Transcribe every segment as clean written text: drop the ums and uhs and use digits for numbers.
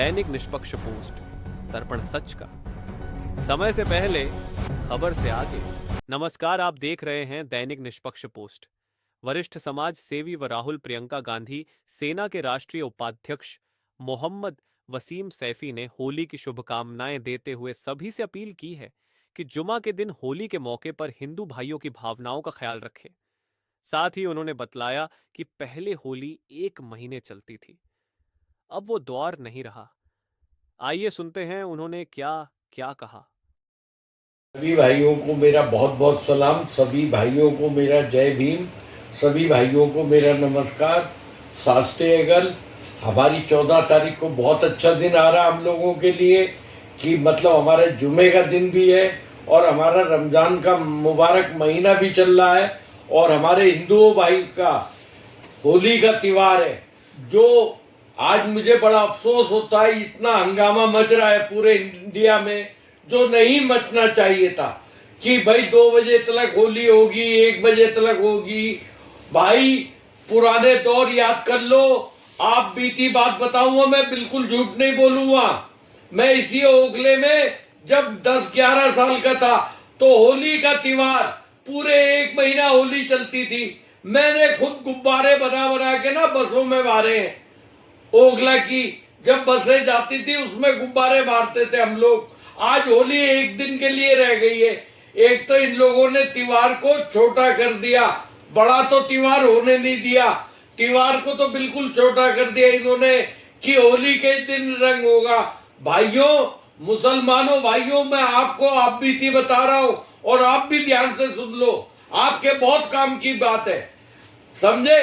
दैनिक निष्पक्ष पोस्ट, दर्पण सच का, समय से पहले, खबर से आगे। नमस्कार, आप देख रहे हैं दैनिक निष्पक्ष पोस्ट। वरिष्ठ समाज सेवी व राहुल प्रियंका गांधी सेना के राष्ट्रीय उपाध्यक्ष मोहम्मद वसीम सैफी ने होली की शुभकामनाएं देते हुए सभी से अपील की है कि जुमा के दिन होली के मौके पर हिंदू भाइयों की भावनाओं का ख्याल रखें। साथ ही उन्होंने बतलाया कि पहले होली 1 महीने चलती थी, अब वो दौर नहीं रहा। आइए सुनते हैं उन्होंने क्या क्या कहा। सभी भाइयों को मेरा बहुत बहुत सलाम, सभी भाइयों को मेरा जय भीम, सभी भाइयों को मेरा नमस्कार। सास्ते अगल, हमारी 14 तारीख को बहुत अच्छा दिन आ रहा हम लोगों के लिए कि मतलब हमारे जुमे का दिन भी है और हमारा रमजान का मुबारक महीना भी चल रहा है और हमारे हिंदुओं भाई का होली का त्योहार है। जो आज मुझे बड़ा अफसोस होता है, इतना हंगामा मच रहा है पूरे इंडिया में जो नहीं मचना चाहिए था कि भाई 2 बजे तक होली होगी, 1 बजे तक होगी। भाई पुराने दौर याद कर लो। आप बीती बात बताऊंगा, मैं बिल्कुल झूठ नहीं बोलूंगा। मैं इसी ओखले में जब 10-11 साल का था तो होली का त्योहार पूरे 1 महीना होली चलती थी। मैंने खुद गुब्बारे बना बना के ना बसों में मारे हैं। ओखला की जब बसें जाती थी उसमें गुब्बारे मारते थे हम लोग। आज होली 1 दिन के लिए रह गई है। एक तो इन लोगों ने त्योहार को छोटा कर दिया, बड़ा तो त्योहार होने नहीं दिया। त्योहार को तो बिल्कुल छोटा कर दिया इन्होंने कि होली के दिन रंग होगा। भाइयों, मुसलमानों भाइयों, मैं आपको आप बीती बता रहा हूं और आप भी ध्यान से सुन लो। आपके बहुत काम की बात है, समझे?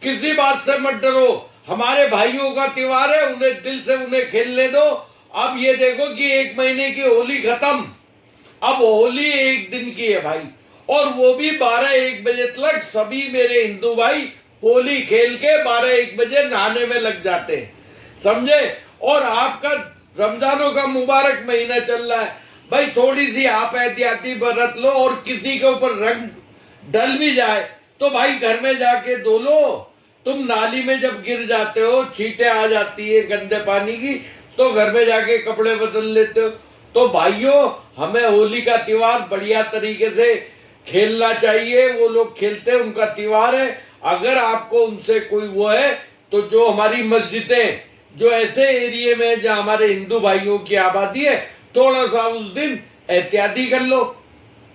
किसी बात से मत डरो। हमारे भाइयों का त्योहार है, उन्हें दिल से उन्हें खेलने दो। अब ये देखो कि 1 महीने की होली खत्म, अब होली 1 दिन की है भाई, और वो भी 12-1 बजे तक सभी मेरे हिंदू भाई होली खेल के 12-1 बजे नहाने में लग जाते हैं, समझे? और आपका रमजानों का मुबारक महीना चल रहा है भाई, थोड़ी सी आप एहतियाती बरत लो। और किसी के ऊपर रंग डल भी जाए तो भाई घर में जाके धो लो। तुम नाली में जब गिर जाते हो, छींटे आ जाती है गंदे पानी की, तो घर में जाके कपड़े बदल लेते हो। तो भाइयों, हमें होली का त्योहार बढ़िया तरीके से खेलना चाहिए। वो लोग खेलते हैं, उनका त्योहार है। अगर आपको उनसे कोई वो है तो जो हमारी मस्जिदें जो ऐसे एरिया में जहां हमारे हिंदू भाइयों की आबादी है, थोड़ा सा उस दिन एहतियाती कर लो।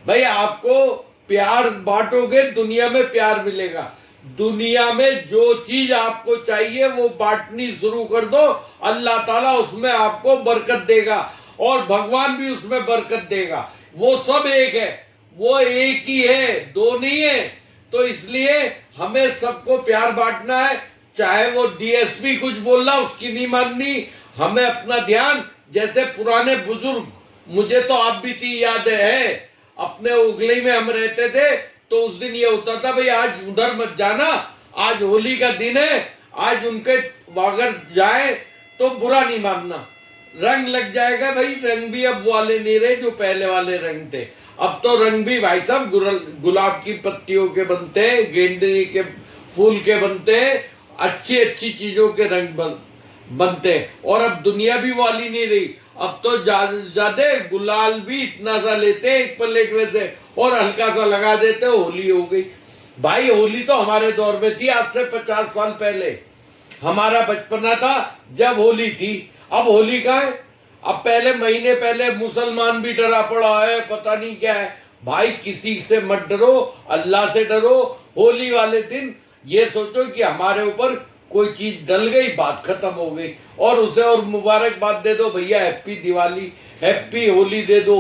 भाई आपको प्यार बांटोगे, दुनिया में प्यार मिलेगा। दुनिया में जो चीज आपको चाहिए वो बांटनी शुरू कर दो, अल्लाह ताला उसमें आपको बरकत देगा और भगवान भी उसमें बरकत देगा। वो सब एक है, वो एक ही है, 2 नहीं है। तो इसलिए हमें सबको प्यार बांटना है। चाहे वो डीएसपी कुछ बोल रहा, उसकी नहीं माननी। हमें अपना ध्यान, जैसे पुराने बुजुर्ग, मुझे तो आप भी थी याद है, अपने उगली में हम रहते थे तो उस दिन ये होता था, भाई आज उधर मत जाना, आज होली का दिन है, आज उनके अगर जाए तो बुरा नहीं मानना, रंग लग जाएगा। भाई रंग भी अब वाले नहीं रहे जो पहले वाले रंग थे। अब तो रंग भी भाई साहब गुलाब की पत्तियों के बनते हैं, गेंदे के फूल के बनते हैं, अच्छी अच्छी चीजों के रंग बनते हैं। और अब दुनिया भी वाली नहीं रही, अब तो ज्यादा गुलाल भी इतना सा लेते हैं 1 प्लेट में से और हल्का सा लगा देते, होली हो गई। भाई होली तो हमारे दौर में थी, आज से 50 साल पहले हमारा बचपना था जब होली थी। अब होली का है, अब पहले महीने पहले मुसलमान भी डरा पड़ा है, पता नहीं क्या है। भाई किसी से मत डरो, अल्लाह से डरो। होली वाले दिन ये सोचो कि हमारे ऊपर कोई चीज डल गई, बात खत्म हो गई, और उसे और मुबारकबाद दे दो, भैया हैप्पी दिवाली, हैप्पी होली दे दो,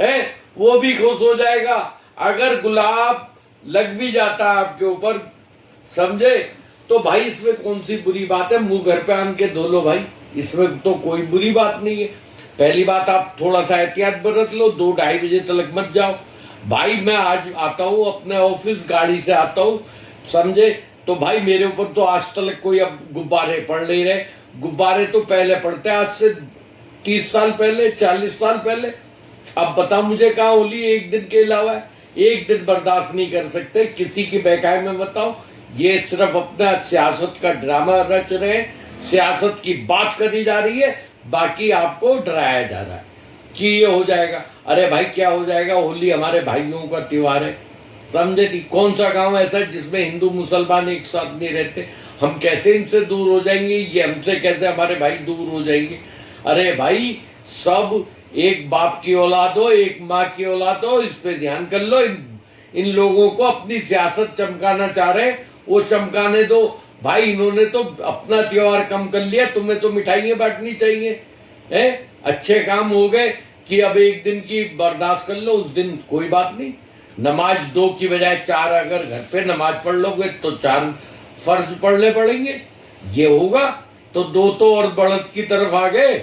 है वो भी खुश हो जाएगा। अगर गुलाब लग भी जाता है आपके ऊपर, समझे, तो भाई इसमें कौन सी बुरी बात है? मुंह घर पे आन के धो लो भाई, इसमें तो कोई बुरी बात नहीं है। पहली बात, आप थोड़ा सा एहतियात बरत लो, 2-2:30 बजे तक मत जाओ। भाई मैं आज आता हूँ अपने ऑफिस, गाड़ी से आता हूँ, समझे, तो भाई मेरे ऊपर तो आज तक कोई अब गुब्बारे पड़ नहीं रहे। गुब्बारे तो पहले पड़ते, आज से 30 साल पहले, 40 साल पहले। अब बता मुझे कहाँ होली 1 दिन के अलावा है? 1 दिन बर्दाश्त नहीं कर सकते, किसी की बहकाए में बताओ। ये सिर्फ अपना सियासत का ड्रामा रच रहे हैं, सियासत की बात करी जा रही है, बाकी आपको डराया जा रहा है कि ये हो जाएगा। अरे भाई क्या हो जाएगा, होली हमारे भाइयों का त्योहार है, समझे नहीं। कौन सा गांव ऐसा है जिसमें हिंदू मुसलमान एक साथ नहीं रहते? हम कैसे इनसे दूर हो जाएंगे, ये हमसे कैसे हमारे भाई दूर हो जाएंगे? अरे भाई सब एक बाप की औलाद हो, एक माँ की औलाद हो, इस पे ध्यान कर लो। इन लोगों को अपनी सियासत चमकाना चाह रहे हैं, वो चमकाने दो भाई। इन्होंने तो अपना त्योहार कम कर लिया, तुम्हें तो मिठाइयाँ बांटनी चाहिए है। अच्छे काम हो गए कि अब एक दिन की बर्दाश्त कर लो, उस दिन कोई बात नहीं। नमाज 2 की बजाय 4 अगर घर पे नमाज पढ़ लोगे तो 4 फर्ज पढ़ने पड़ेंगे। ये होगा तो 2 तो और बढ़त की तरफ आ गए।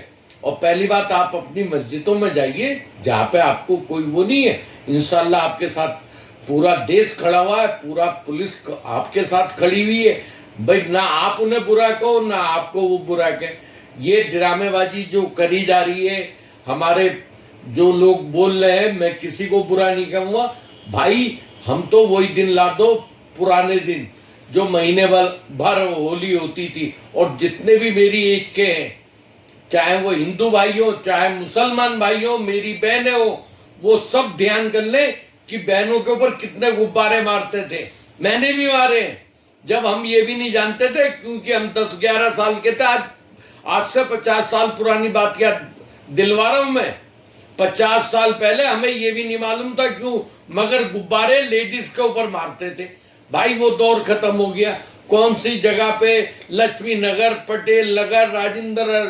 और पहली बात, आप अपनी मस्जिदों में जाइए जहाँ पे आपको कोई वो नहीं है। इंशाल्लाह आपके साथ पूरा देश खड़ा हुआ है, पूरा पुलिस आपके साथ खड़ी हुई है भाई। ना आप उन्हें बुरा कहो, ना आपको वो बुरा कहे। ये ड्रामेबाजी जो करी जा रही है, हमारे जो लोग बोल रहे हैं, मैं किसी को बुरा नहीं कहूँगा भाई। हम तो वही दिन ला दो, पुराने दिन जो महीने भर होली होती थी। और जितने भी मेरी एज के हैं, चाहे वो हिंदू भाई हो चाहे मुसलमान भाई हो, मेरी बहनें हो, वो सब ध्यान कर ले कि बहनों के ऊपर कितने गुब्बारे मारते थे। मैंने भी मारे जब हम ये भी नहीं जानते थे, क्योंकि हम 10-11 साल के थे। आज से 50 साल पुरानी बात क्या दिलवा रहा हूं मैं। 50 साल पहले हमें ये भी नहीं मालूम था क्यों मगर गुब्बारे लेडीज के ऊपर मारते थे। भाई वो दौर खत्म हो गया। कौन सी जगह पे, लक्ष्मी नगर, पटेल नगर, राजेंद्र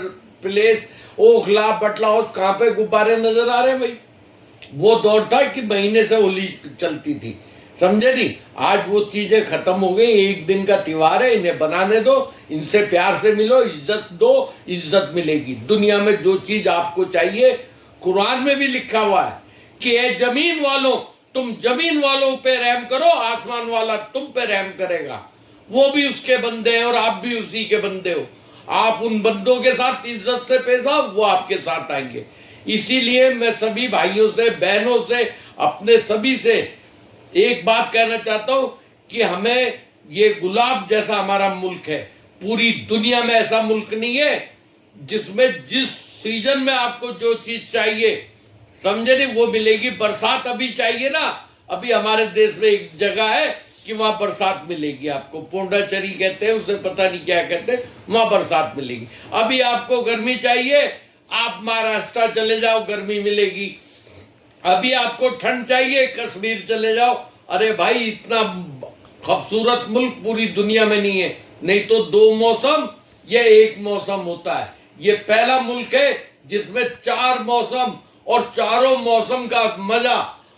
प्लेस, ओखला, बटला हाउस, कहाँ पे गुब्बारे नजर आ रहे हैं भाई? वो दौर था कि महीने से होली चलती थी, समझे नहीं। आज वो चीजें खत्म हो गई। एक दिन का त्योहार है, इन्हें बनाने दो, इनसे प्यार से मिलो, इज्जत दो, इज्जत मिलेगी। दुनिया में जो चीज आपको चाहिए, कुरान में भी लिखा हुआ है कि ए जमीन वालों, तुम जमीन वालों पे रहम करो, आसमान वाला तुम पे रहम करेगा। वो भी उसके बंदे हैं और आप भी उसी के बंदे हो। आप उन बंदों के साथ इज्जत से पेश आओ, वो आपके साथ आएंगे। इसीलिए मैं सभी भाइयों से, बहनों से, अपने सभी से एक बात कहना चाहता हूं कि हमें ये गुलाब जैसा हमारा मुल्क है। पूरी दुनिया में ऐसा मुल्क नहीं है जिसमें जिस सीजन में आपको जो चीज चाहिए, समझे नहीं, वो मिलेगी। बरसात अभी चाहिए ना, अभी हमारे देश में एक जगह है कि वहां बरसात मिलेगी आपको। पोंडाचेरी कहते हैं उसे, पता नहीं क्या कहते हैं, वहां बरसात मिलेगी। अभी आपको गर्मी चाहिए, आप महाराष्ट्र चले जाओ, गर्मी मिलेगी। अभी आपको ठंड चाहिए, कश्मीर चले जाओ। अरे भाई इतना खूबसूरत मुल्क पूरी दुनिया में नहीं है। नहीं तो 2 मौसम, ये 1 मौसम होता है। ये पहला मुल्क है जिसमें 4 मौसम और चारों मौसम का मजा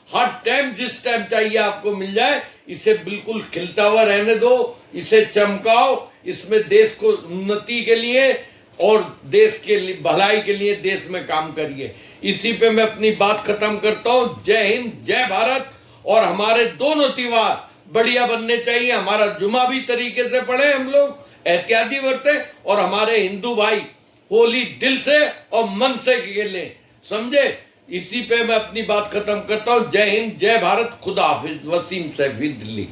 हर टाइम, जिस टाइम चाहिए आपको मिल जाए। इसे बिल्कुल खिलता हुआ रहने दो, इसे चमकाओ। इसमें देश को उन्नति के लिए और देश के लिए भलाई के लिए देश में काम करिए। इसी पे मैं अपनी बात खत्म करता हूँ। जय हिंद, जय भारत। और हमारे दोनों त्योहार बढ़िया बनने चाहिए। हमारा जुमा भी तरीके से पढ़े, हम लोग एहतियाती बरते, और हमारे हिंदू भाई होली दिल से और मन से खेलें, समझे। इसी पे मैं अपनी बात खत्म करता हूँ। जय हिंद, जय भारत, खुदा हाफिज। वसीम सैफी, दिल्ली।